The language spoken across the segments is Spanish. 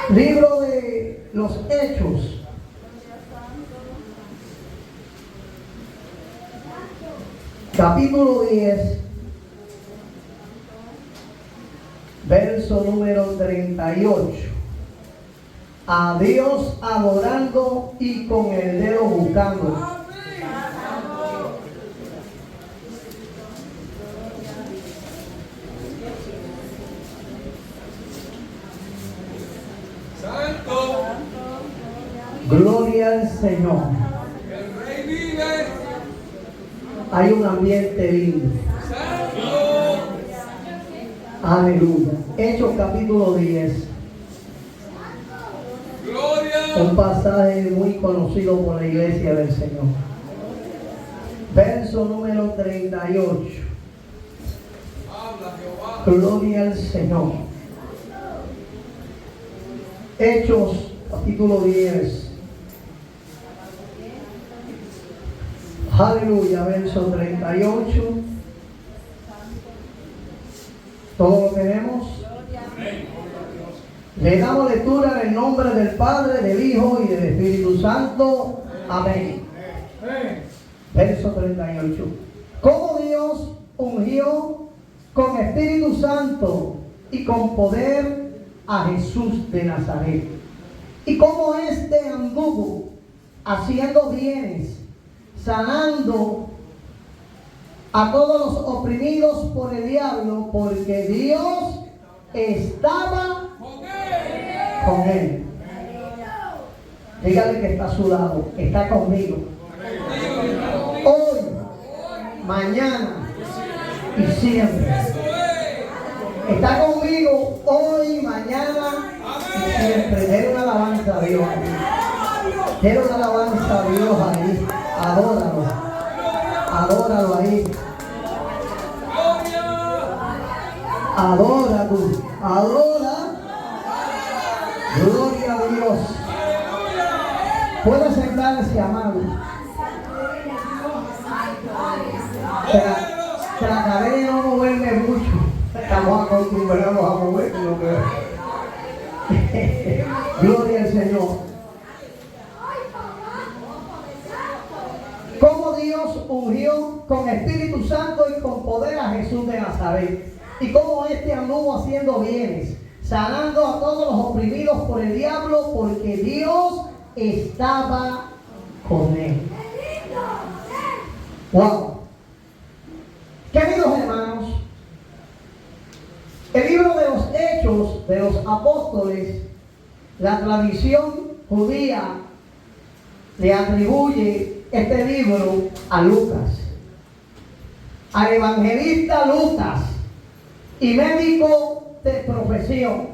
Libro de los Hechos. Capítulo 10. Verso número 38. A Dios adorando y con el dedo buscando. Gloria al Señor. El Rey vive. Hay un ambiente lindo. Santo. Aleluya. Hechos capítulo 10. Gloria. Un pasaje muy conocido por la iglesia del Señor. Verso número 38. Habla Jehová. Gloria al Señor. Hechos capítulo 10. Aleluya, verso 38. ¿Todo lo tenemos? Le damos lectura en el nombre del Padre, del Hijo y del Espíritu Santo. Amén. Verso 38. Como Dios ungió con Espíritu Santo y con poder a Jesús de Nazaret. Y como éste anduvo haciendo bienes, sanando a todos los oprimidos por el diablo, porque Dios estaba con él. Dígale que está a su lado, está conmigo. Hoy, mañana y siempre. Está conmigo hoy, mañana y siempre. Denle una alabanza a Dios ahí. Denle una alabanza a Dios ahí. Adóralo. Adóralo ahí. Adora tú. Adora. Gloria a Dios. Puede sentarse, amado. Trataré de no moverme mucho. Estamos acostumbrados a movernos. Gloria al Señor. Como Dios ungió con Espíritu Santo y con poder a Jesús de Nazaret. Y como éste anduvo haciendo bienes, sanando a todos los oprimidos por el diablo, porque Dios estaba con él. Wow. Queridos hermanos, el libro de los Hechos de los Apóstoles, la tradición judía le atribuye este libro a Lucas, al evangelista Lucas y médico de profesión.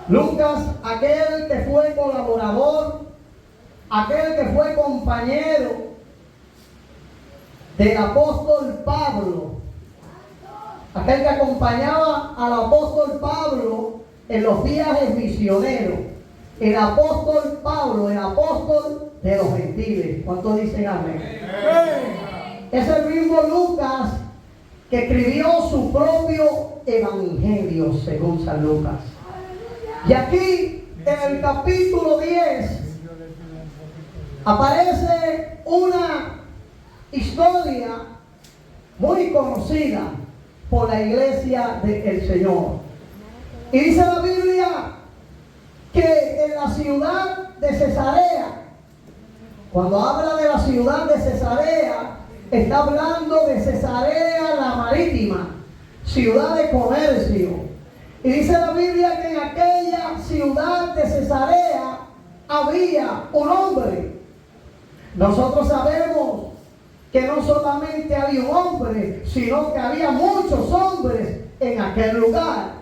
Lucas, aquel que fue colaborador, aquel que fue compañero del apóstol Pablo, aquel que acompañaba al apóstol Pablo en los viajes misioneros. El apóstol Pablo, el apóstol de los gentiles. ¿Cuántos dicen amén? Es el mismo Lucas que escribió su propio evangelio según San Lucas. Y aquí en el capítulo 10 aparece una historia muy conocida por la iglesia del Señor. Y dice la Biblia que en la ciudad de Cesarea, cuando habla de la ciudad de Cesarea, está hablando de Cesarea la Marítima, ciudad de comercio. Y dice la Biblia que en aquella ciudad de Cesarea había un hombre. Nosotros sabemos que no solamente había un hombre, sino que había muchos hombres en aquel lugar.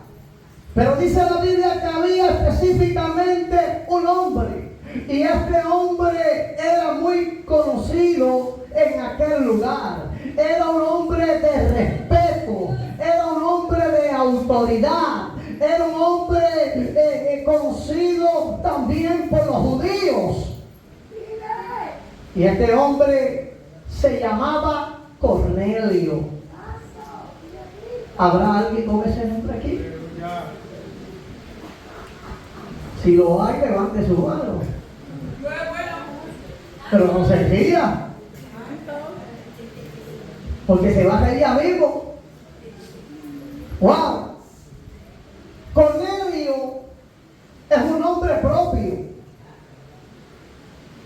Pero dice la Biblia que había específicamente un hombre. Y este hombre era muy conocido en aquel lugar. Era un hombre de respeto. Era un hombre de autoridad. Era un hombre conocido también por los judíos. Y este hombre se llamaba Cornelio. ¿Habrá alguien con ese nombre aquí? Si lo hay, levante su mano. Pero no se ría. Porque se va a reír ya mismo. ¡Wow! Cornelio es un nombre propio.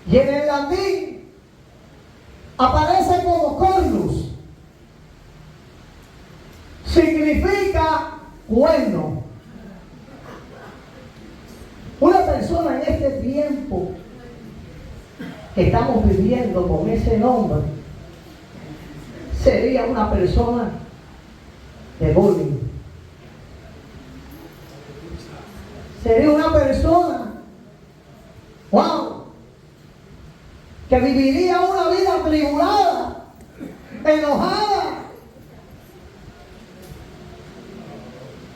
Y en el latín aparece como cornus. Significa bueno. Una persona en este tiempo que estamos viviendo con ese nombre sería una persona de bullying. Sería una persona, wow, que viviría una vida atribulada, enojada.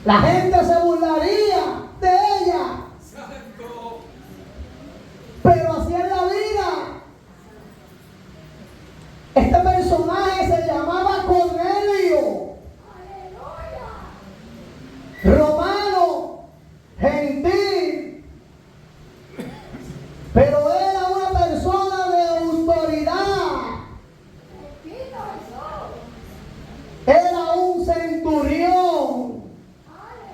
La gente se burlaría de ella. Pero así es la vida. Este personaje se llamaba Cornelio. Romano, gentil. Pero era una persona de autoridad. Era un centurión.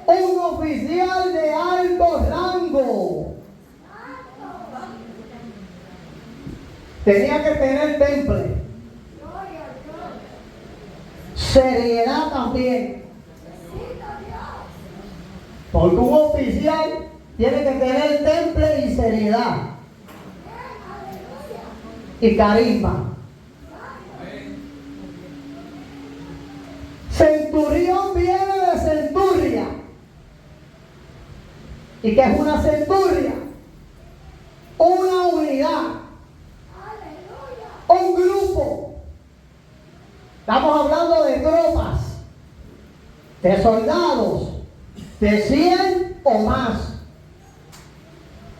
Un oficial de alto rango. Tenía que tener temple. Seriedad también. Porque un oficial tiene que tener temple y seriedad. Y carisma. Centurión viene de centuria. ¿Y qué es una centuria? Una unidad. Un grupo. Estamos hablando de tropas, de soldados, de 100 o más.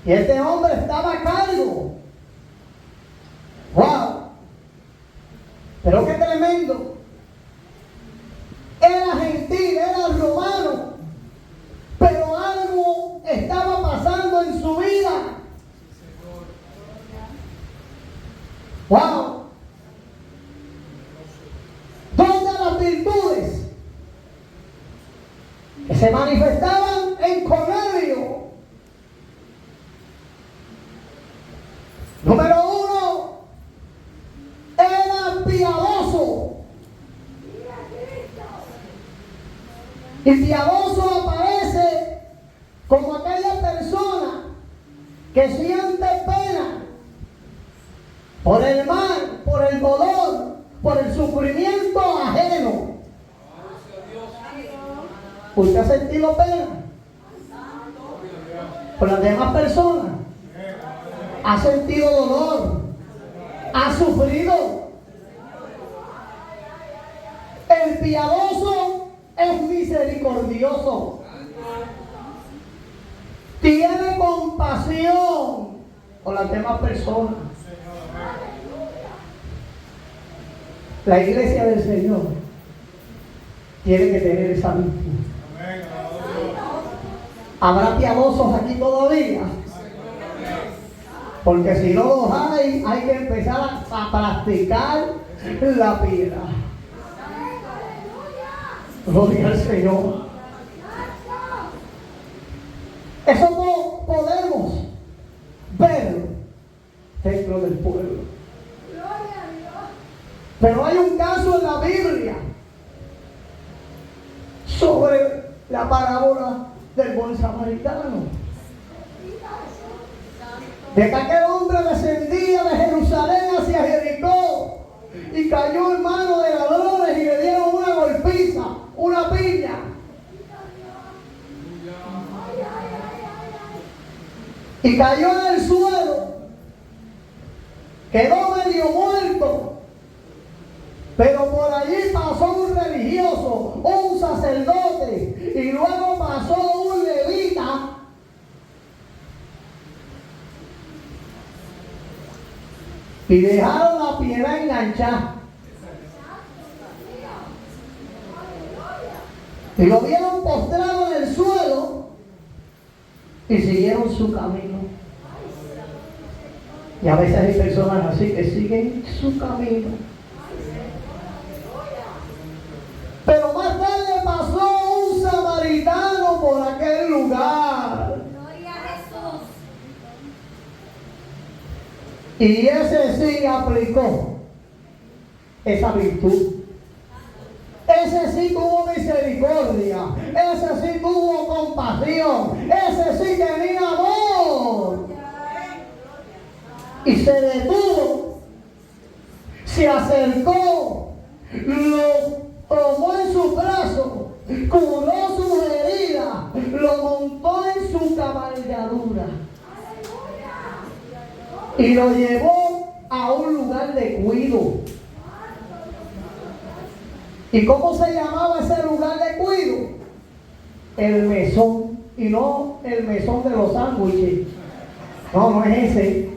Y este hombre estaba a cargo. ¡Wow! Pero qué tremendo. Era gentil, era romano, pero algo estaba pasando en su vida. ¡Wow! ¿Dónde las virtudes que se manifestaban en Cornelio? Número 1, era piadoso. Y piadoso aparece como aquella persona que siente pena por el mal, por el dolor, por el sufrimiento ajeno. ¿Usted ha sentido pena por las demás personas? ¿Ha sentido dolor? ¿Ha sufrido? El piadoso es misericordioso. Tiene compasión por las demás personas. La iglesia del Señor tiene que tener esa virtud. ¿Habrá piadosos aquí todavía? Porque si no los hay que empezar a practicar la piedad. Gloria al Señor. Eso no podemos ver dentro del pueblo. Pero hay un caso en la Biblia sobre la parábola del buen samaritano. De que aquel hombre descendía de Jerusalén hacia Jericó y cayó en manos de ladrones y le dieron una golpiza, una piña. Y cayó en el suelo, quedó medio muerto. Pero por allí pasó un religioso, un sacerdote, y luego pasó un levita. Y dejaron la piedra enganchada. Y lo vieron postrado en el suelo. y siguieron su camino. Y a veces hay personas así que siguen su camino. Pero más tarde pasó un samaritano por aquel lugar. Gloria a Jesús. Y ese sí aplicó esa virtud. Ese sí tuvo misericordia. Ese sí tuvo compasión. Ese sí tenía amor. Y se detuvo. Se acercó. Lo tomó en su brazo. Curó sus heridas. Lo montó en su cabalgadura. Y lo llevó a un lugar de cuido. ¿Y cómo se llamaba ese lugar de cuido? El mesón. Y no el mesón de los sándwiches. No, no es ese.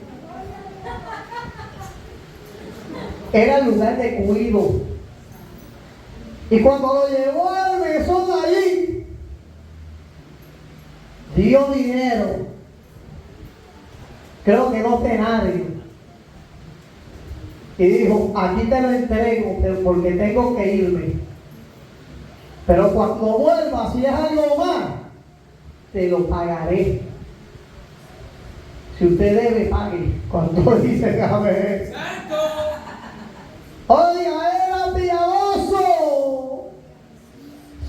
Era el lugar de cuido. Y cuando lo llevó al mesón allí, dio dinero. Creo que 2 denarios. Y dijo, aquí te lo entrego porque tengo que irme. Pero cuando vuelva, si es algo más, te lo pagaré. Si usted debe, pague. Cuando dice amén. Santo. Oiga, era piadoso.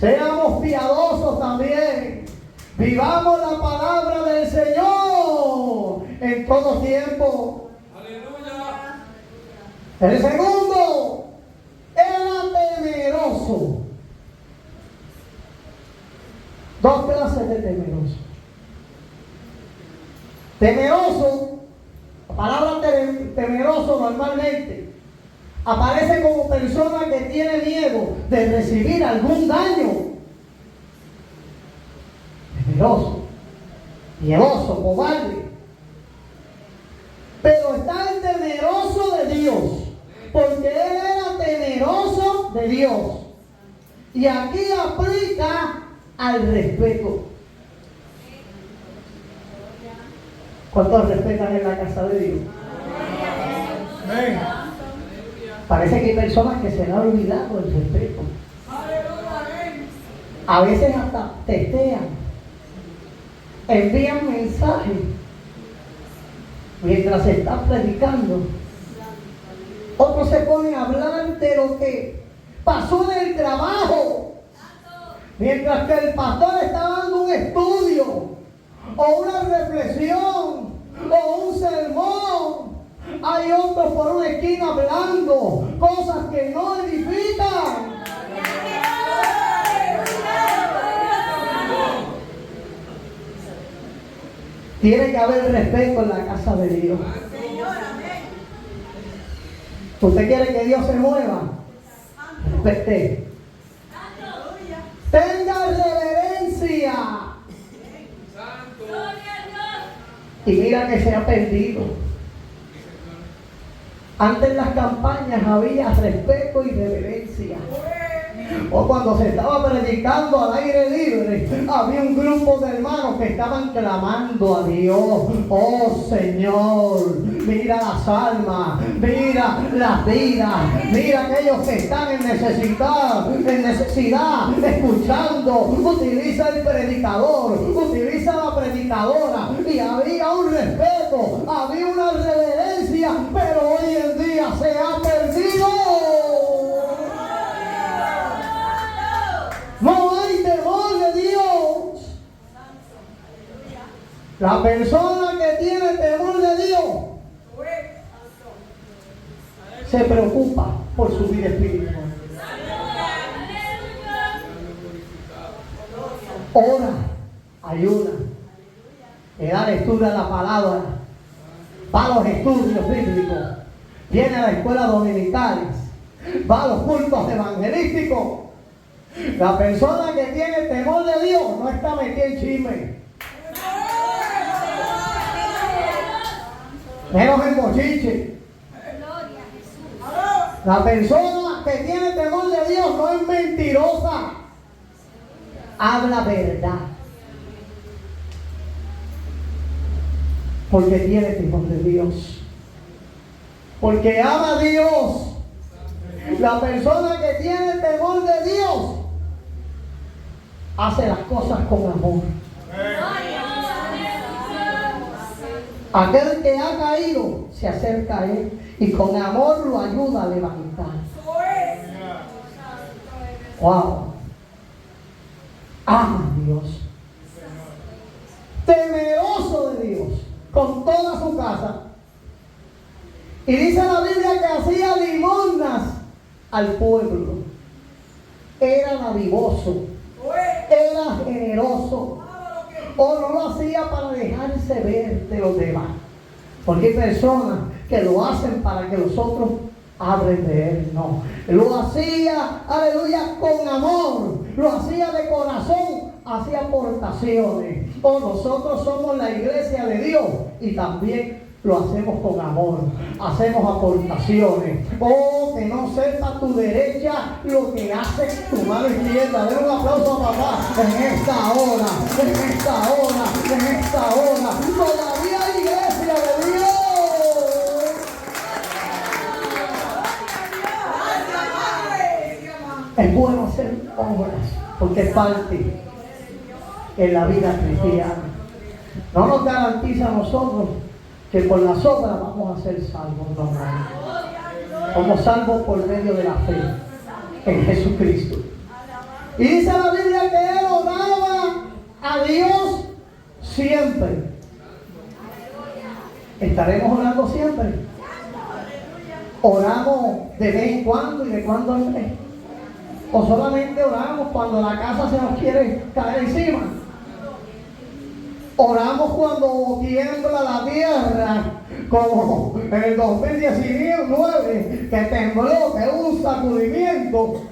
Seamos piadosos también. Vivamos la palabra del Señor en todo tiempo. Aleluya. El segundo, era temeroso. 2 clases de temeroso. Temeroso, la palabra temeroso normalmente aparece como persona que tiene miedo de recibir algún daño. Temeroso, miedoso, cobarde. Pero está el temeroso de Dios, porque él era temeroso de Dios. Y aquí aplica al respeto. ¿Cuántos respetan en la casa de Dios? Amén. Parece que hay personas que se le han olvidado el respeto. A veces hasta testean, envían mensajes mientras se está predicando. Otros se ponen a hablar de lo que pasó en el trabajo, mientras que el pastor está dando un estudio o una reflexión o un sermón. Hay otros por una esquina hablando cosas que no edifican. Tiene que haber respeto en la casa de Dios. ¿Usted quiere que Dios se mueva? Respete. Tenga reverencia. Y mira que se ha perdido. Antes en las campañas había respeto y reverencia. O cuando se estaba predicando al aire libre, había un grupo de hermanos que estaban clamando a Dios. Oh Señor, mira las almas, mira las vidas, mira aquellos que están en necesidad, escuchando. Utiliza el predicador, utiliza la predicadora. Y había un respeto, había una reverencia, pero hoy en día se ha perdido. No hay temor de Dios. La persona que tiene temor de Dios se preocupa por su vida espiritual. Ora, ayuda, le da lectura a la palabra, va a los estudios bíblicos, viene a las escuelas dominicales, va a los cultos evangelísticos. La persona que tiene temor de Dios no está metida en chisme, menos en bochiche. La persona que tiene temor de Dios no es mentirosa, habla verdad. Porque tiene temor de Dios. Porque ama a Dios. La persona que tiene temor de Dios hace las cosas con amor. Aquel que ha caído se acerca a Él y con amor lo ayuda a levantar. Wow. Ama a Dios. Temeroso de Dios con toda su casa. Y dice la Biblia que hacía limosnas al pueblo. Era dadivoso. Era generoso. O no lo hacía para dejarse ver de los demás. Porque hay personas que lo hacen para que los otros hablen de él. No. Lo hacía, aleluya, con amor. Lo hacía de corazón. Hacía aportaciones. O nosotros somos la iglesia de Dios y también lo hacemos con amor, hacemos aportaciones. Oh, que no sepa tu derecha lo que hace tu mano izquierda. Den un aplauso a papá en esta hora, en esta hora, en esta hora. Todavía hay iglesia de Dios. Es bueno hacer obras porque es parte en la vida cristiana. No nos garantiza a nosotros que por las obras vamos a ser salvos, no. Somos salvos por medio de la fe en Jesucristo. Y dice la Biblia que él oraba a Dios siempre. ¿Estaremos orando siempre? ¿Oramos de vez en cuando y de cuando en vez? ¿O solamente oramos cuando la casa se nos quiere caer encima? Oramos cuando tiembla la tierra, como en el 2019, que tembló, que hubo un sacudimiento,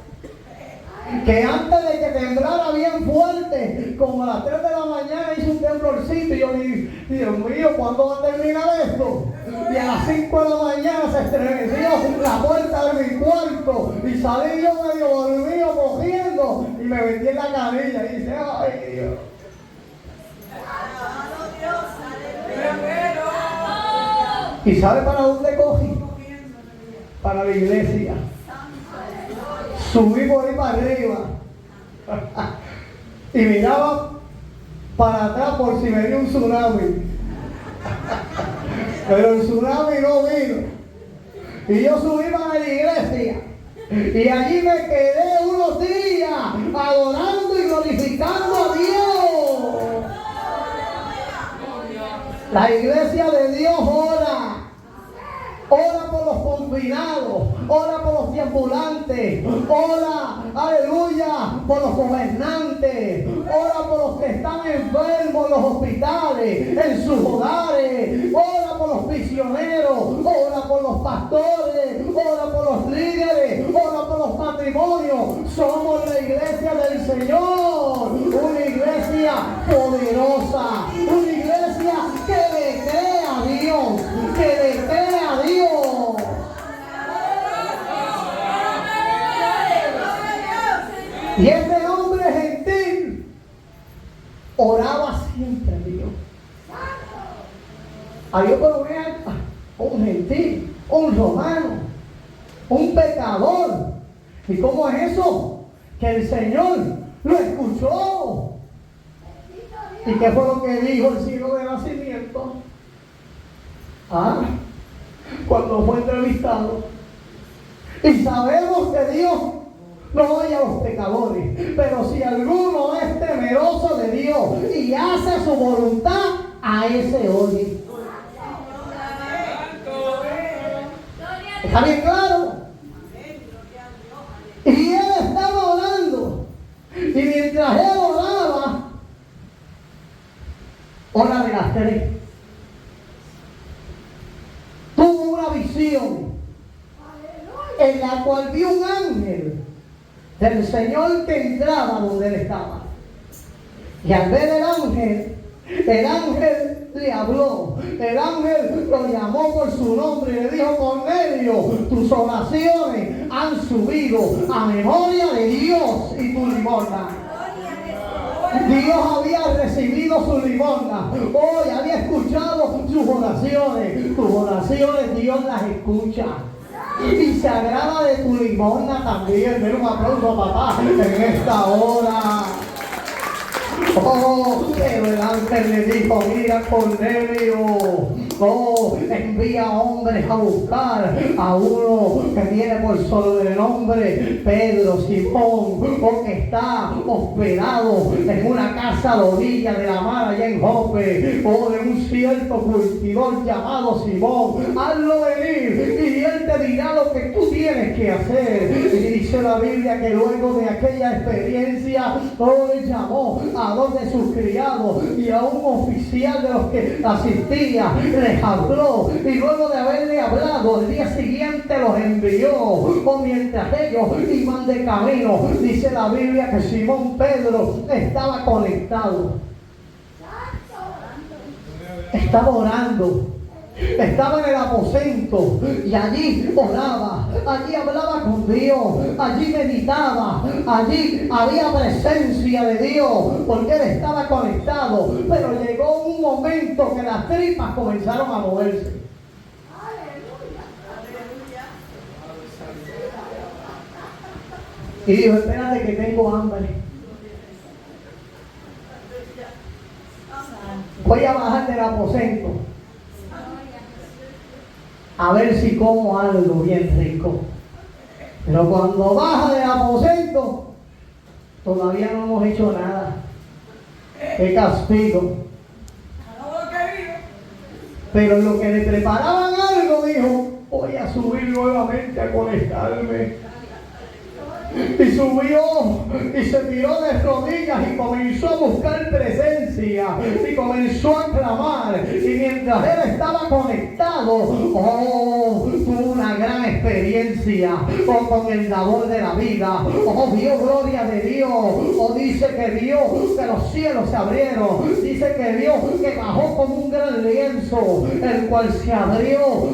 que antes de que temblara bien fuerte, como a las 3 de la mañana hizo un temblorcito, y yo dije, Dios mío, ¿cuándo va a terminar esto? Y a las 5 de la mañana se estremeció la puerta de mi cuarto, y salí yo medio dormido cogiendo, y me metí en la camilla, y dice, ay Dios. ¿Y sabe para dónde cogí? Para la iglesia. Subí por ahí para arriba y miraba para atrás por si venía un tsunami. Pero el tsunami no vino. Y yo subí para la iglesia y allí me quedé unos días adorando y glorificando a Dios. La iglesia de Dios ora. Ora por los confinados, ora por los ambulantes, ora, aleluya, por los gobernantes, ora por los que están enfermos en los hospitales, en sus hogares, ora por los prisioneros, ora por los pastores, ora por los líderes, ora por los matrimonios. Somos la iglesia del Señor, una iglesia poderosa, una iglesia que le cree a Dios, que le cree a Dios. Y este hombre gentil oraba siempre a Dios. A Dios por un gentil, un romano, un pecador. ¿Y cómo es eso? Que el Señor lo escuchó. ¿Y qué fue lo que dijo el signo de nacimiento? Cuando fue entrevistado. Y sabemos que Dios no oye a los pecadores, pero si alguno es temeroso de Dios y hace su voluntad, a ese oye. ¿Está bien claro? Y él estaba orando, y mientras él oraba, hora de las 3, tuvo una visión en la cual vio un ángel del Señor que entraba donde él estaba. Y al ver el ángel le habló, el ángel lo llamó por su nombre y le dijo: Cornelio, tus oraciones han subido a memoria de Dios y tu limosna. Dios había recibido recibido su limosna. Hoy había escuchado sus oraciones. Tus oraciones Dios las escucha. Y se agrada de tu limosna también. Den un aplauso, papá, en esta hora. Oh, pero el ángel le dijo: mira, Cornelio, oh, envía hombres a buscar a uno que viene por sobrenombre Pedro, Simón, o que está hospedado en una casa a la orilla de la mar allá en Jope, o de un cierto cultivador llamado Simón. Hazlo venir y él te dirá lo que tú tienes que hacer. Y dice la Biblia que luego de aquella experiencia, él llamó a dos de sus criados y a un oficial de los que asistía, les habló, y luego de haberle hablado, el día siguiente los envió. O mientras ellos iban de camino, dice la Biblia que Simón Pedro estaba conectado, estaba orando. Estaba en el aposento y allí oraba, allí hablaba con Dios, allí meditaba, allí había presencia de Dios, porque él estaba conectado. Pero llegó un momento que las tripas comenzaron a moverse. Y dijo: espérate que tengo hambre. Voy a bajar del aposento a ver si como algo bien rico. Pero cuando baja del aposento, todavía no hemos hecho nada. ¡Qué castigo! Pero en lo que le preparaban algo, dijo: voy a subir nuevamente a conectarme. Y subió y se tiró de rodillas y comenzó a buscar presencia y comenzó a clamar. Y mientras él estaba conectado, tuvo una gran experiencia con el dador de la vida. Vio gloria de Dios. Dice que vio que los cielos se abrieron. Dice que vio que bajó como un gran lienzo, el cual se abrió,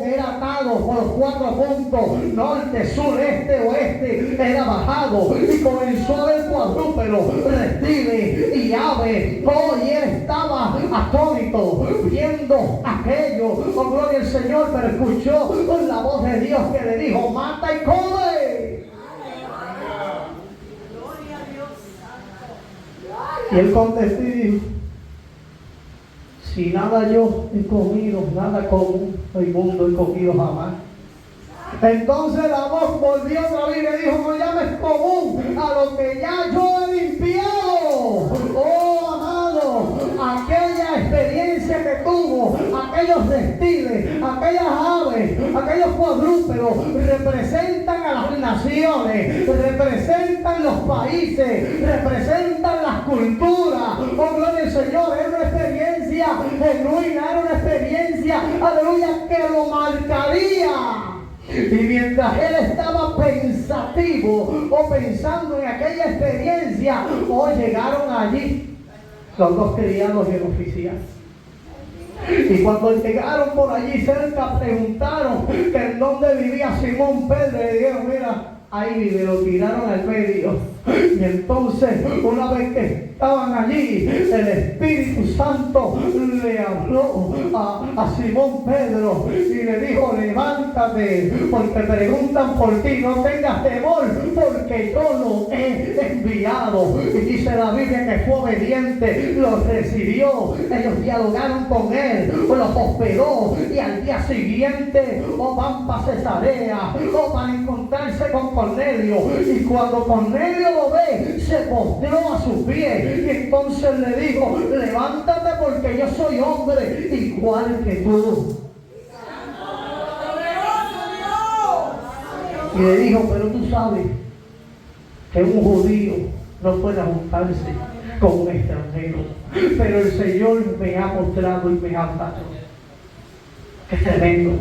que era atado por 4 puntos: norte, sur, este, oeste. Era bajado y comenzó a ver cuadrúpedos, reptiles y aves. Y él estaba atónito viendo aquello. Gloria al Señor. Pero escuchó la voz de Dios que le dijo: mata y come. Y él contestó y dijo: si nada yo he comido, nada común o inmundo he comido jamás. Entonces la voz volvió otra vez y le dijo: no llames común a lo que ya yo he limpiado. Oh, amado, aquella experiencia que tuvo, aquellos reptiles, aquellas aves, aquellos cuadrúpedos, representan a las naciones, representan los países, representan las culturas. Oh, gloria al Señor. Era una experiencia genuina, era una experiencia, aleluya, que lo marcaría. Y mientras él estaba pensativo o pensando en aquella experiencia, llegaron allí los dos criados y el oficial. Y cuando llegaron por allí cerca, preguntaron que en dónde vivía Simón Pedro. Y le dijeron: mira, ahí vive. Lo tiraron al medio. Y entonces, una vez que estaban allí, el Espíritu Santo le habló a Simón Pedro y le dijo: levántate, porque preguntan por ti. No tengas temor, porque yo lo he enviado. Y dice la Biblia que fue obediente, los recibió, ellos dialogaron con él, los hospedó, y al día siguiente van para Cesarea, para encontrarse con Cornelio. Y cuando Cornelio lo ve, se postró a sus pies y entonces le dijo: levántate, porque yo soy hombre igual que tú. Y le dijo: pero tú sabes que un judío no puede juntarse con un extranjero, pero el Señor me ha mostrado y me ha hablado. ¡Qué tremendo!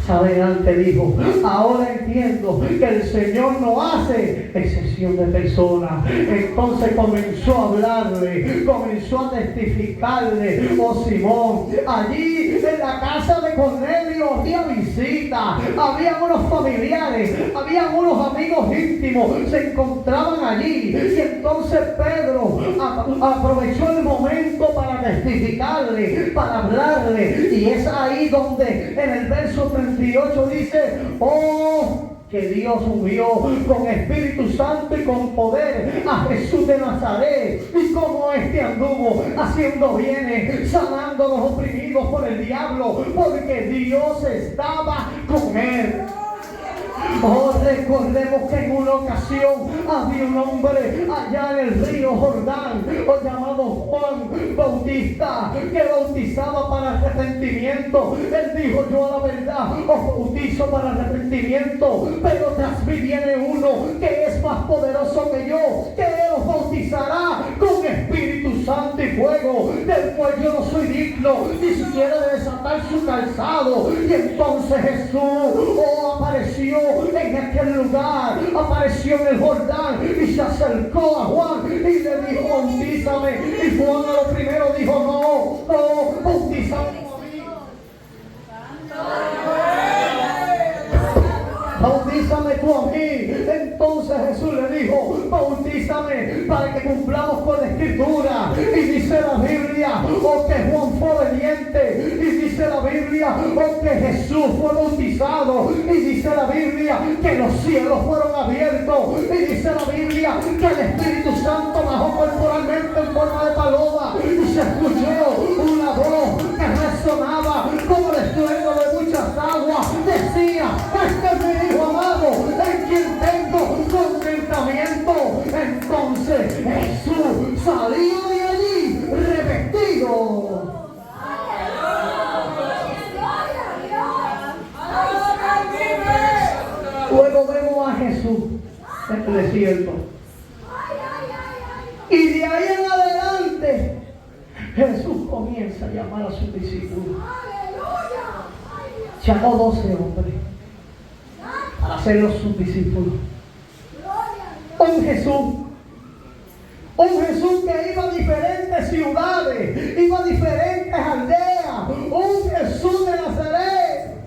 Adelante dijo: ahora entiendo que el Señor no hace excepción de personas. Entonces comenzó a hablarle, comenzó a testificarle: oh Simón, allí en la casa de Cornelio había visita, había unos familiares, había unos amigos íntimos, se encontraban allí. Y entonces Pedro aprovechó el momento para testificarle, para hablarle. Y es ahí donde en el verso 38 dice: oh, que Dios ungió con Espíritu Santo y con poder a Jesús de Nazaret, y como este anduvo haciendo bienes, sanando a los oprimidos por el diablo, porque Dios estaba con él. Oh, recordemos que en una ocasión había un hombre allá en el río Jordán, llamado Juan Bautista, que bautizaba para arrepentimiento. Él dijo: yo a la verdad os bautizo para arrepentimiento, pero tras mí viene uno que es más poderoso que yo, que él os bautizará con Espíritu Santo y fuego, del cual yo no soy digno ni siquiera de desatar su calzado. Y entonces Jesús apareció en aquel lugar, apareció en el Jordán y se acercó a Juan y le dijo: bautízame. Y Juan a lo primero dijo: no, bautízame. Bautízame tú a mí. Entonces Jesús le dijo: bautízame para que cumplamos con la escritura. Y dice la Biblia: oh, que Juan fue obediente. Y dice la Biblia: oh, que Jesús fue bautizado. Y dice la Biblia que los cielos fueron abiertos. Y dice la Biblia que el Espíritu Santo bajó corporalmente en forma de paloma. Y se escuchó una voz que resonaba como el estruendo de muchas aguas. Decía: este es mi Hijo amado, en quien tengo contentamiento. Entonces Jesús salió de allí revestido. Luego vemos a Jesús en el desierto. Y de ahí en adelante Jesús comienza a llamar a sus discípulos. Llamó 12 hombres para hacerlos sus discípulos. Un Jesús que iba a diferentes ciudades, iba a diferentes aldeas. Un Jesús de Nazaret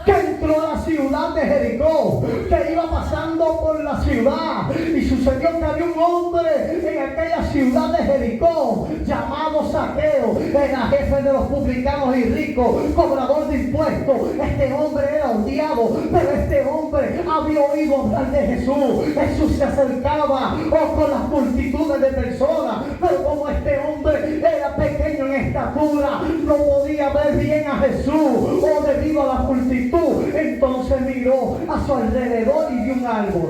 que entró a la ciudad de Jericó, que iba pasando por la ciudad, y sucedió que había un hombre en aquella ciudad de Jericó llamado Zaqueo. Era jefe de los publicanos y ricos, cobrador de impuestos. Este hombre era odiado, pero este hombre había oído hablar de Jesús. Jesús se acercaba con las multitudes de personas, pero como este hombre era pequeño en estatura, no podía ver bien a Jesús, debido a la multitud. Entonces miró a su alrededor y vio un árbol.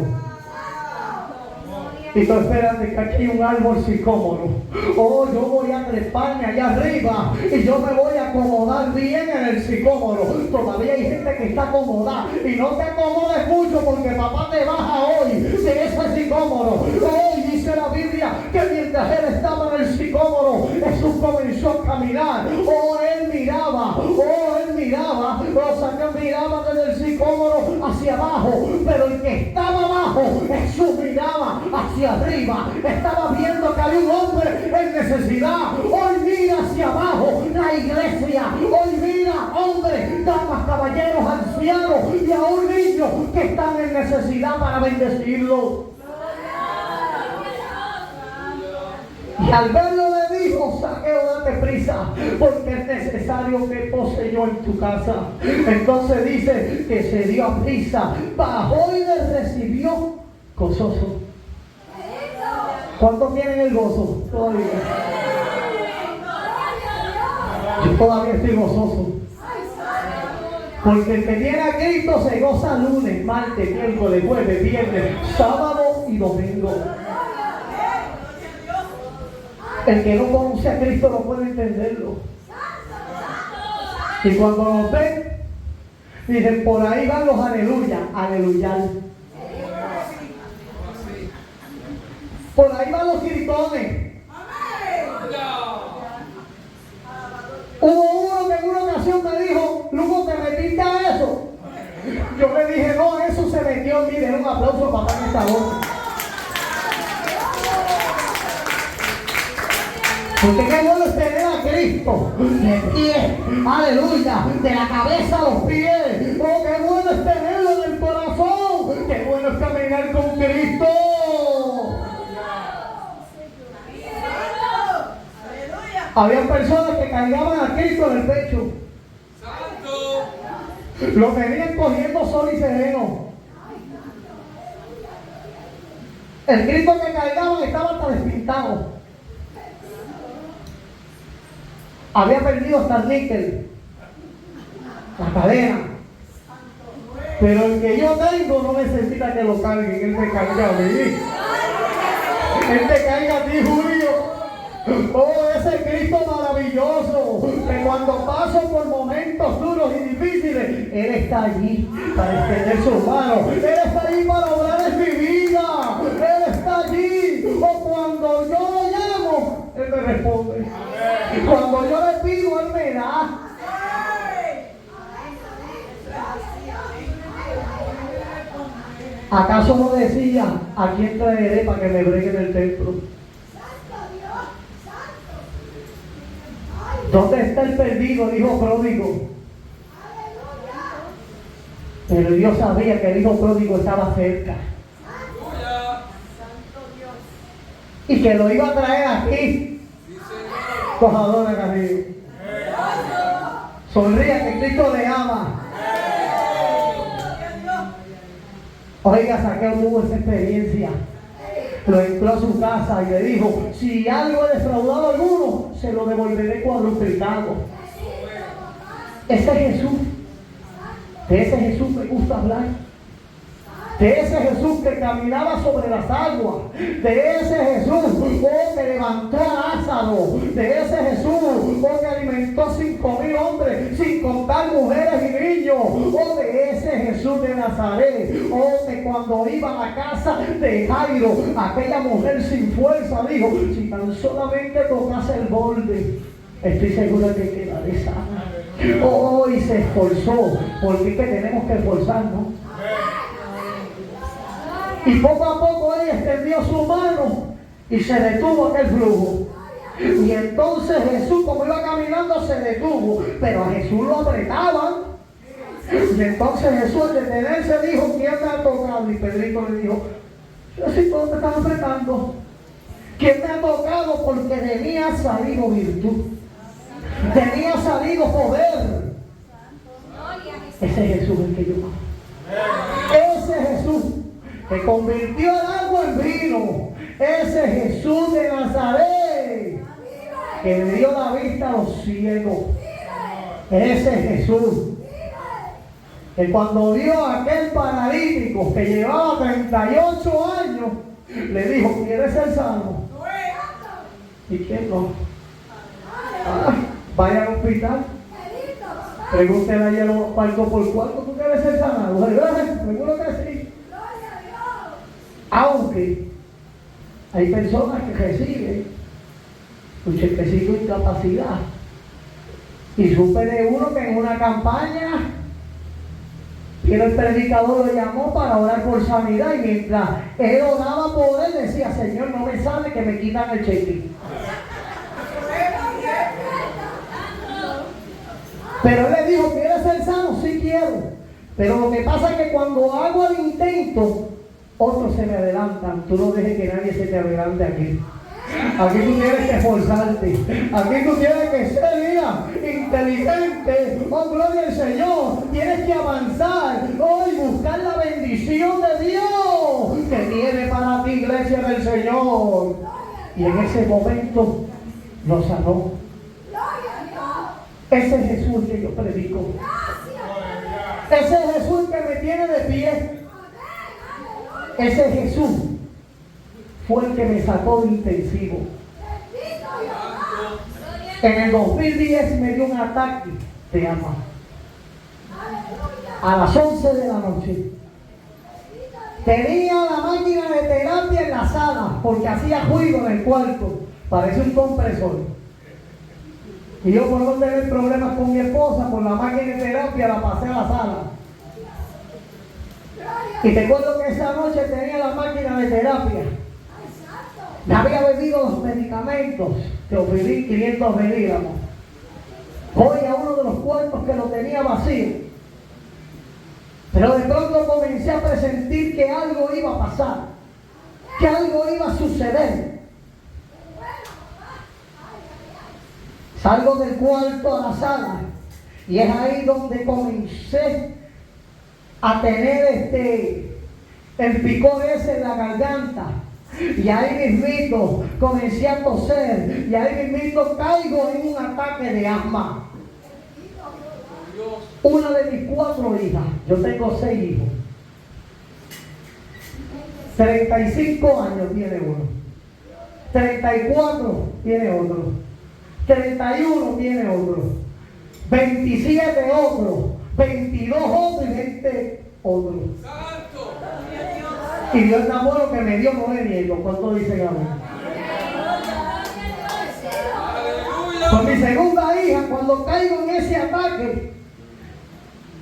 Y tú espérate que aquí hay un árbol sicómoro. Oh, yo voy a treparme allá arriba y yo me voy a acomodar bien en el sicómoro. Todavía hay gente que está acomodada. Y no te acomodes mucho porque papá te baja hoy de ese sicómoro. Hoy dice la Biblia que mientras él estaba en el sicómoro, Jesús comenzó a caminar. Él miraba. Los años miraban desde el sicómoro hacia abajo, pero el que estaba abajo, Jesús miraba hacia arriba. Estaba viendo que había un hombre en necesidad. Hoy mira hacia abajo la iglesia. Hoy mira hombres, damas, caballeros, ancianos y aún niños que están en necesidad para bendecirlo. Y al verlo le dijo: Zaqueo, date prisa, porque es necesario que pose yo en tu casa. Entonces dice que se dio a prisa, bajó y le recibió gozoso. ¿Cuántos tienen el gozo? Todavía. Yo todavía estoy gozoso. Porque el que tiene a Cristo se goza lunes, martes, miércoles, jueves, viernes, sábado y domingo. El que no conoce a Cristo no puede entenderlo. Y cuando nos ven, dicen: por ahí van los aleluya, aleluyar. Por ahí van los gritones. Hubo uno que en una ocasión me dijo: Lugo, ¿te metiste a eso? Yo le dije: no, eso se metió en mí. Den un aplauso para papá en esta voz. Porque qué bueno es tener a Cristo de pie, aleluya, de la cabeza a los pies. Oh, qué bueno es tenerlo en el corazón. Qué bueno es caminar con Cristo. Había personas que cargaban a Cristo en el pecho. Santo. Lo tenían cogiendo sol y sereno. El Cristo que cargaban estaba hasta despintado. Había perdido hasta el níquel, la cadena. Pero el que yo tengo no necesita que lo carguen, Él te carga a mí. Él te carga a ti, Julio. Oh, ese Cristo maravilloso, que cuando paso por momentos duros y difíciles, Él está allí para extender sus manos. Él está allí para obrar en mi vida. Él está allí. O cuando yo lo llamo, Él me responde. Cuando yo le pido, Él me da. ¿Acaso no decía a quién traeré para que me bregue en el templo? ¿Dónde está el perdido, el hijo pródigo? Pero Dios sabía que el hijo pródigo estaba cerca y que lo iba a traer aquí. Cojadora, Carrillo. Sonría que Cristo le ama. Oiga, Saqueo tuvo esa experiencia. Lo entró a su casa y le dijo: si algo he defraudado a alguno, se lo devolveré cuadruplicado. Ese es Jesús. De ese Jesús me gusta hablar. De ese Jesús que caminaba sobre las aguas. De ese Jesús que levantó a Lázaro. De ese Jesús que alimentó 5,000 hombres, sin contar mujeres y niños. De ese Jesús de Nazaret. Que cuando iba a la casa de Jairo, aquella mujer sin fuerza dijo: si tan solamente tocase el borde, estoy segura que quedaré sana. Y se esforzó, porque es que tenemos que esforzarnos. Y poco a poco ella extendió su mano y se detuvo aquel flujo. Y entonces Jesús, como iba caminando, se detuvo, pero a Jesús lo apretaban. Y entonces Jesús, al detenerse, dijo: ¿quién me ha tocado? Y Pedrito le dijo: yo sí, todos me están apretando. ¿Quién me ha tocado? Porque de mí ha salido virtud, de mí ha salido poder. Ese es Jesús el que yo amo. Ese es Jesús que convirtió el agua en vino. Ese Jesús de Nazaret que le dio la vista a los ciegos. Ese Jesús que cuando vio a aquel paralítico que llevaba 38 años, le dijo: ¿quieres ser sano? ¿Y quién no? Vaya al hospital, pregúntele a ella cuarto por cuarto: ¿tú quieres ser sanado? Seguro que sí. Aunque hay personas que reciben un chequecito de incapacidad. Y supe de uno que en una campaña, el predicador lo llamó para orar por sanidad, y mientras él oraba por él, decía: Señor, no me sale, que me quitan el cheque. Pero él le dijo: ¿quieres ser sano? Sí quiero. Pero lo que pasa es que cuando hago el intento, otros se me adelantan. Tú no dejes que nadie se te adelante aquí. Aquí tú tienes que esforzarte. Aquí tú tienes que ser, mira, inteligente. Oh, gloria al Señor. Tienes que avanzar. Y buscar la bendición de Dios que tiene para ti, iglesia del Señor. Y en ese momento lo sanó. Ese es Jesús que yo predico. Ese es Jesús que me tiene de pie. Ese Jesús fue el que me sacó de intensivo. En el 2010 me dio un ataque de asma. A las 11 de la noche. Tenía la máquina de terapia en la sala porque hacía ruido en el cuarto. Parece un compresor. Y yo, por no tener problemas con mi esposa, por la máquina de terapia la pasé a la sala. Y te acuerdo que esa noche tenía la máquina de terapia. Me había bebido los medicamentos, Teofilín 500 miligramos. Voy a uno de los cuartos que lo tenía vacío. Pero de pronto comencé a presentir que algo iba a pasar, que algo iba a suceder. Salgo del cuarto a la sala y es ahí donde comencé a tener el picor ese en la garganta. Y ahí mismito comencé a toser y ahí mismito caigo en un ataque de asma. Una de mis 4 hijas, yo tengo 6 hijos, 35 años tiene uno, 34 tiene otro, 31 tiene otro, 27 otro, 22 otro y 20 otro. Y Dios es tan bueno que me dio, no me niego. ¿Cuánto dicen amén? Con mi segunda hija, cuando caigo en ese ataque,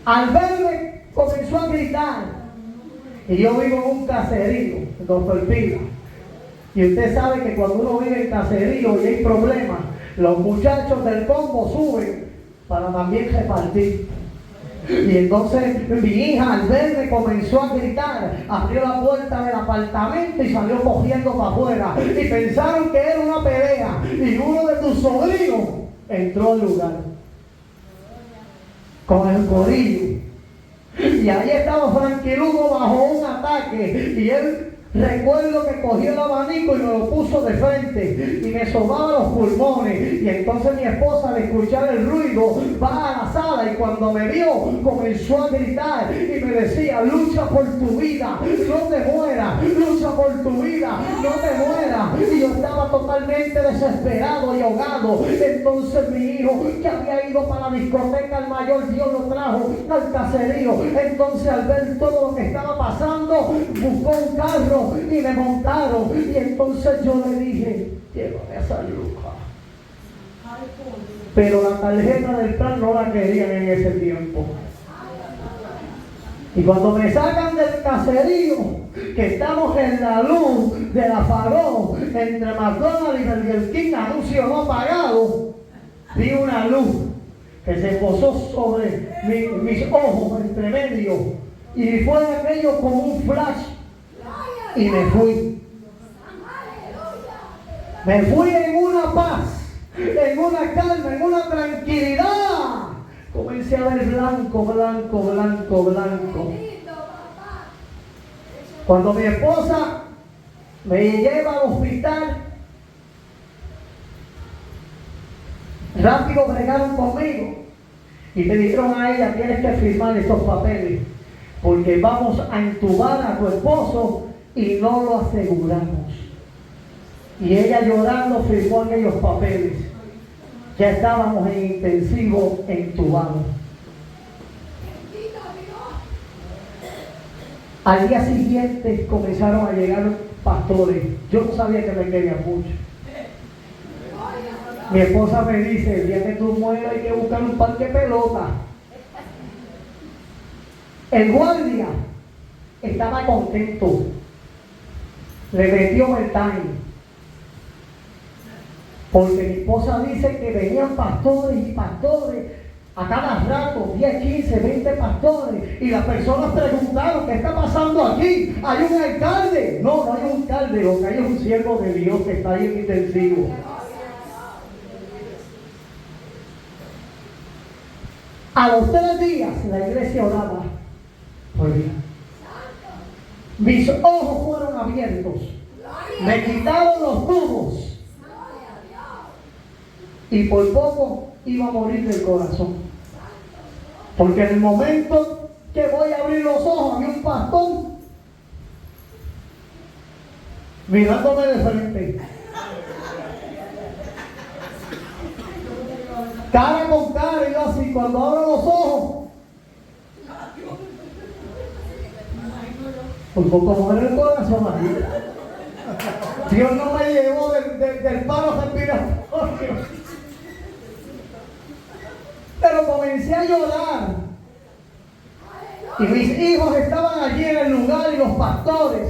al verme comenzó a gritar. Y yo vivo en un caserío, Doctor Pila. Y usted sabe que cuando uno vive en caserío y hay problemas, los muchachos del combo suben para también repartir. Y entonces mi hija al verme comenzó a gritar, abrió la puerta del apartamento y salió cogiendo para afuera. Y pensaron que era una pelea. Y uno de tus sobrinos entró al lugar con el corillo. Y ahí estaba Franquiludo bajo un ataque. Y él, recuerdo que cogió el abanico y me lo puso de frente y me sobaba los pulmones. Y entonces mi esposa, al escuchar el ruido, va a la sala y cuando me vio comenzó a gritar y me decía: lucha por tu vida, no te mueras, lucha por tu vida, no te mueras. Y yo estaba totalmente desesperado y ahogado. Entonces mi hijo, que había ido para la discoteca, el mayor, Dios lo trajo al caserío. Entonces al ver todo lo que estaba pasando, buscó un carro y me montaron. Y entonces yo le dije: llévame a San Lucas. Pero la tarjeta del plan no la querían en ese tiempo. Y cuando me sacan del caserío, que estamos en la luz de la farol entre McDonald's y Burger King, anuncio no pagado, vi una luz que se posó sobre mis ojos entre medio y fue aquello como un flash. Y me fui. Me fui en una paz, en una calma, en una tranquilidad. Comencé a ver blanco, blanco, blanco, blanco. Cuando mi esposa me lleva al hospital, rápido bregaron conmigo y me dijeron a ella: tienes que firmar estos papeles porque vamos a entubar a tu esposo y no lo aseguramos. Y ella llorando firmó aquellos papeles. Ya estábamos en intensivo entubado. Al día siguiente comenzaron a llegar pastores. Yo no sabía que me querían mucho. Mi esposa me dice: el día que tú mueras hay que buscar un parque de pelota. El guardia estaba contento. Le metió el time. Porque mi esposa dice que venían pastores y pastores a cada rato, 10, 15, 20 pastores. Y las personas preguntaron: ¿qué está pasando aquí? ¿Hay un alcalde? No, no hay un alcalde. Lo que hay es un siervo de Dios que está ahí en intensivo. A los 3 días la iglesia oraba por mí. Mis ojos fueron abiertos. Me quitaron los tubos. Y por poco iba a morir del corazón. Porque en el momento que voy a abrir los ojos, había un pastor mirándome de frente. Cara con cara, y yo así, cuando abro los ojos, por poco muere el corazón ahí. Dios no me llevó del paro respiratorio. Pero comencé a llorar. Y mis hijos estaban allí en el lugar y los pastores.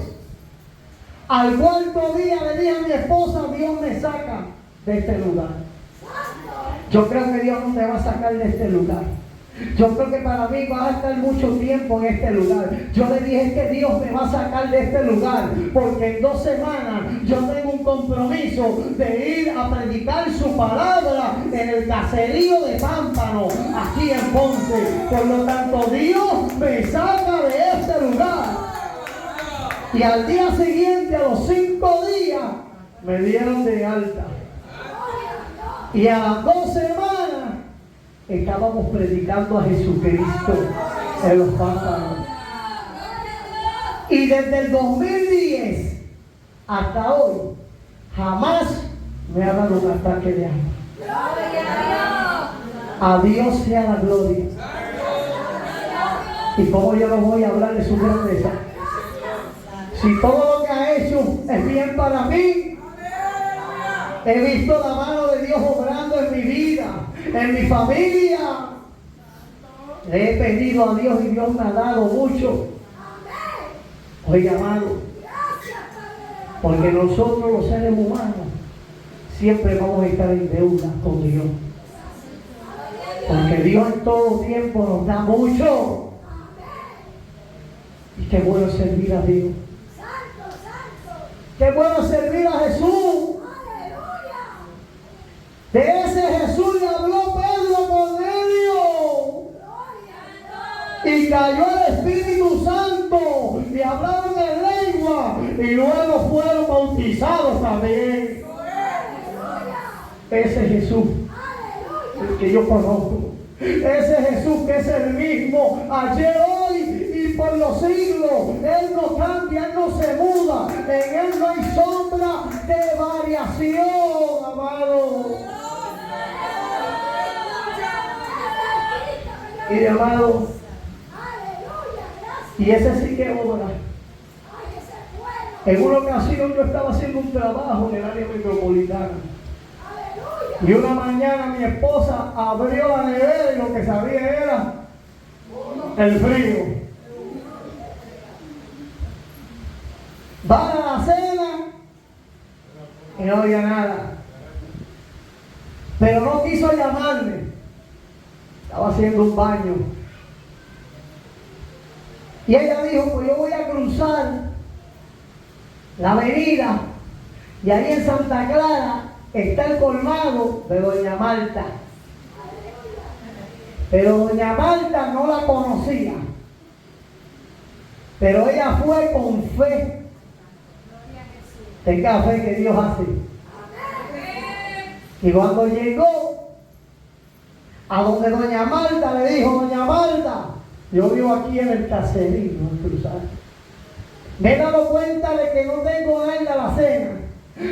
Al 4.º día le dije a mi esposa: Dios me saca de este lugar. Yo creo que Dios no te va a sacar de este lugar. Yo creo que para mí vas a estar mucho tiempo en este lugar. Yo le dije: es que Dios me va a sacar de este lugar, porque en 2 semanas yo tengo un compromiso de ir a predicar su palabra en el caserío de Pámpano, aquí en Ponce. Por lo tanto, Dios me saca de este lugar. Y al día siguiente, a los 5 días, me dieron de alta. Y a las 2 semanas, estábamos predicando a Jesucristo en los Pámpanos. Y desde el 2010 hasta hoy, jamás me ha dado un ataque de asma. A Dios sea la gloria. ¿Y cómo yo no voy a hablar de su grandeza? Si todo lo que ha hecho es bien para mí, he visto la mano de Dios obrando en mi vida, en mi familia. Le he pedido a Dios y Dios me ha dado mucho. Oiga, amado, porque nosotros los seres humanos siempre vamos a estar en deuda con Dios. Porque Dios en todo tiempo nos da mucho. Y qué bueno servir a Dios. Qué bueno servir a Jesús. De ese Jesús le habló Pedro por medio. Y cayó el Espíritu Santo. Y hablaron en lengua. Y luego fueron bautizados también. Ese Jesús, el que yo conozco. Ese Jesús que es el mismo ayer, hoy y por los siglos. Él no cambia, Él no se muda. En Él no hay sombra de variación, amado. Y amado, y ese sí que obra. En una ocasión yo estaba haciendo un trabajo en el área metropolitana. Y una mañana mi esposa abrió la nevera y lo que sabía era el frío. Va a la cena y no había nada. Pero no quiso llamarme. Estaba haciendo un baño. Y ella dijo, pues yo voy a cruzar la avenida y ahí en Santa Clara está el colmado de doña Marta. Pero doña Marta no la conocía. Pero ella fue con fe. Tenga fe que Dios hace. Y cuando llegó a donde doña Marta, le dijo, doña Marta, yo vivo aquí en el caserío, en cruzar. Me he dado cuenta de que no tengo nada a la cena.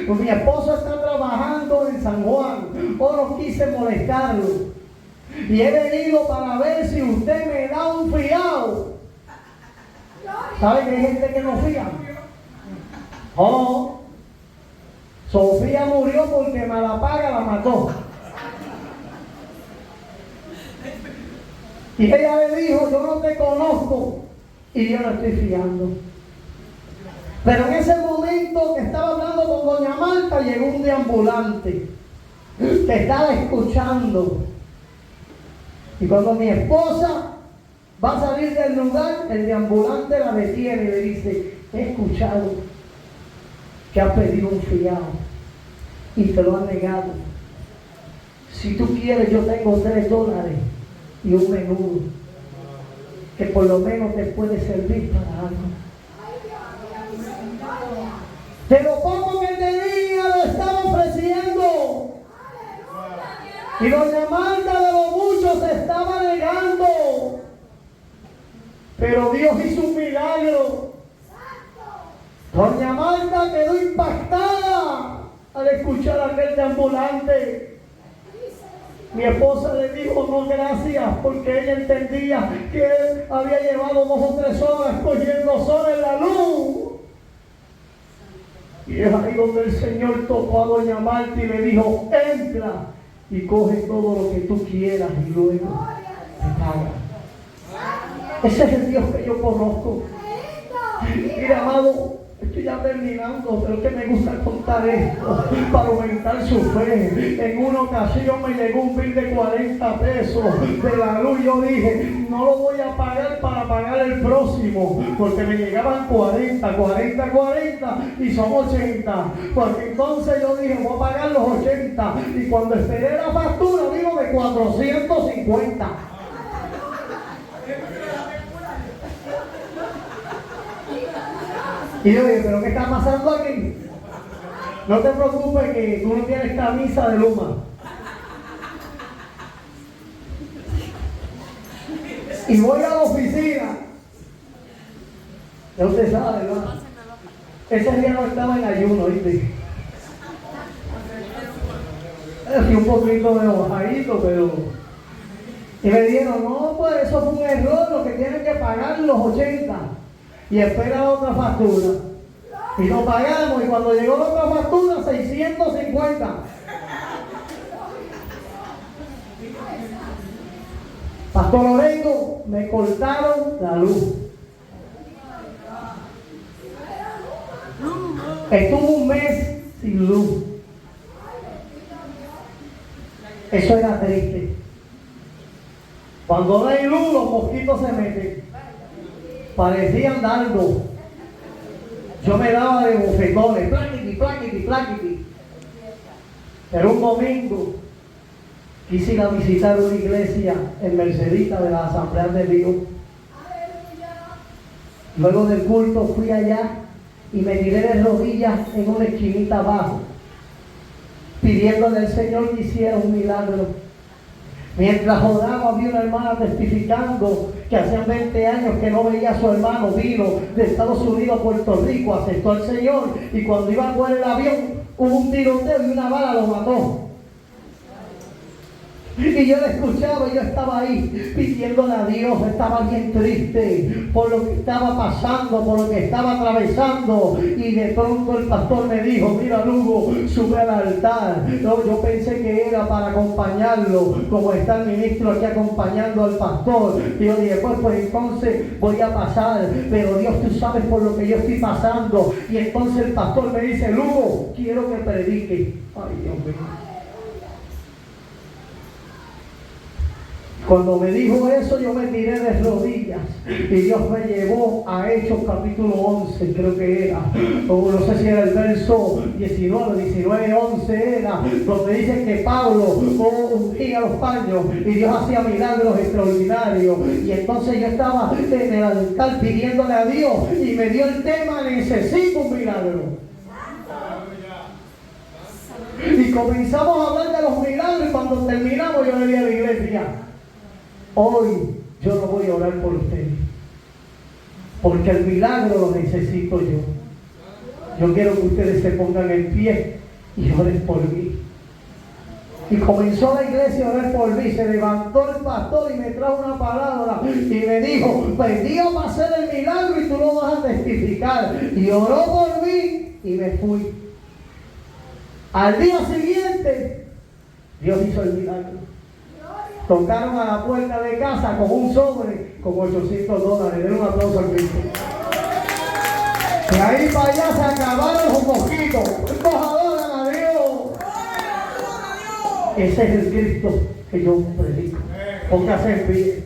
Pues mi esposo está trabajando en San Juan. O no quise molestarlo. Y he venido para ver si usted me da un fiado. ¿Sabe que hay gente que no fía? Oh, Sofía murió porque Malapaga la mató. Y ella le dijo, yo no te conozco y yo no estoy fiando. Pero en ese momento que estaba hablando con doña Marta, llegó un deambulante que estaba escuchando. Y cuando mi esposa va a salir del lugar, el deambulante la detiene y le dice, he escuchado que has pedido un fiado y te lo han negado. Si tú quieres, yo tengo $3 y un menudo que por lo menos te puede servir para algo. De lo poco que tenía lo estaba ofreciendo. Y doña Marta de lo mucho se estaba negando. Pero Dios hizo un milagro. Doña Marta quedó impactada al escuchar a aquel deambulante. Mi esposa le dijo no gracias, porque ella entendía que él había llevado 2 o 3 horas cogiendo sol en la luz. Y es ahí donde el Señor tocó a doña Marta y le dijo, entra y coge todo lo que tú quieras y luego te paga. Ese es el Dios que yo conozco. Mira, amado, Estoy ya terminando, pero es que me gusta contar esto para aumentar su fe. En una ocasión me llegó un bill de 40 pesos de la luz. Yo dije, no lo voy a pagar para pagar el próximo, porque me llegaban 40 y son 80. Porque entonces yo dije, voy a pagar los 80. Y cuando esperé la factura, vino de 450. Y yo dije, ¿pero qué está pasando aquí? No te preocupes que tú no tienes camisa de Luma. Y voy a la oficina. Ya usted sabe, ¿verdad? Ese día no estaba en ayuno, ¿viste? Fui un poquito de bajadito, pero... Y me dijeron, no, pues eso fue un error, lo que tienen que pagar los 80. Y espera otra factura. Y lo pagamos, y cuando llegó la otra factura, 650. Pastor Lorenzo, me cortaron la luz. Estuvo un mes sin luz. Eso era triste. Cuando no hay luz, los mosquitos se meten. Parecían dardos. Yo me daba de bofetones, plaquiti. Pero un domingo quise ir a visitar una iglesia en Mercedita de la Asamblea de Dios. Luego del culto fui allá y me tiré de rodillas en una esquinita abajo, pidiéndole al Señor que hiciera un milagro. Mientras oraba, había una hermana testificando que hacían 20 años que no veía a su hermano. Vino de Estados Unidos a Puerto Rico, aceptó al Señor, y cuando iba a coger el avión hubo un tiroteo y una bala lo mató. Y yo la escuchaba y yo estaba ahí pidiéndole a Dios. Estaba bien triste por lo que estaba pasando, por lo que estaba atravesando. Y de pronto el pastor me dijo, mira Lugo, sube al altar. No, yo pensé que era para acompañarlo, como está el ministro aquí acompañando al pastor. Y yo dije, pues entonces voy a pasar, pero Dios, tú sabes por lo que yo estoy pasando. Y entonces el pastor me dice, Lugo, quiero que predique. Ay, Dios mío. Cuando me dijo eso, yo me tiré de rodillas y Dios me llevó a Hechos capítulo 11, creo que era, o no sé si era el verso 19, 11 era, donde dice que Pablo ungía los paños y Dios hacía milagros extraordinarios. Y entonces yo estaba en el altar pidiéndole a Dios y me dio el tema, necesito un milagro. Y comenzamos a hablar de los milagros, y cuando terminamos yo le dije a la iglesia, hoy yo no voy a orar por ustedes, porque el milagro lo necesito yo. Yo quiero que ustedes se pongan en pie y oren por mí. Y comenzó la iglesia a orar por mí. Se levantó el pastor y me trajo una palabra y me dijo, pues Dios va a hacer el milagro y tú lo vas a testificar. Y oró por mí y me fui. Al día siguiente Dios hizo el milagro. Tocaron a la puerta de casa con un sobre con $800. Den un aplauso al Cristo. De ahí para allá se acabaron los mosquitos. ¡Nos adoran a Dios! Ese es el Cristo que yo predico. Póngase en pie.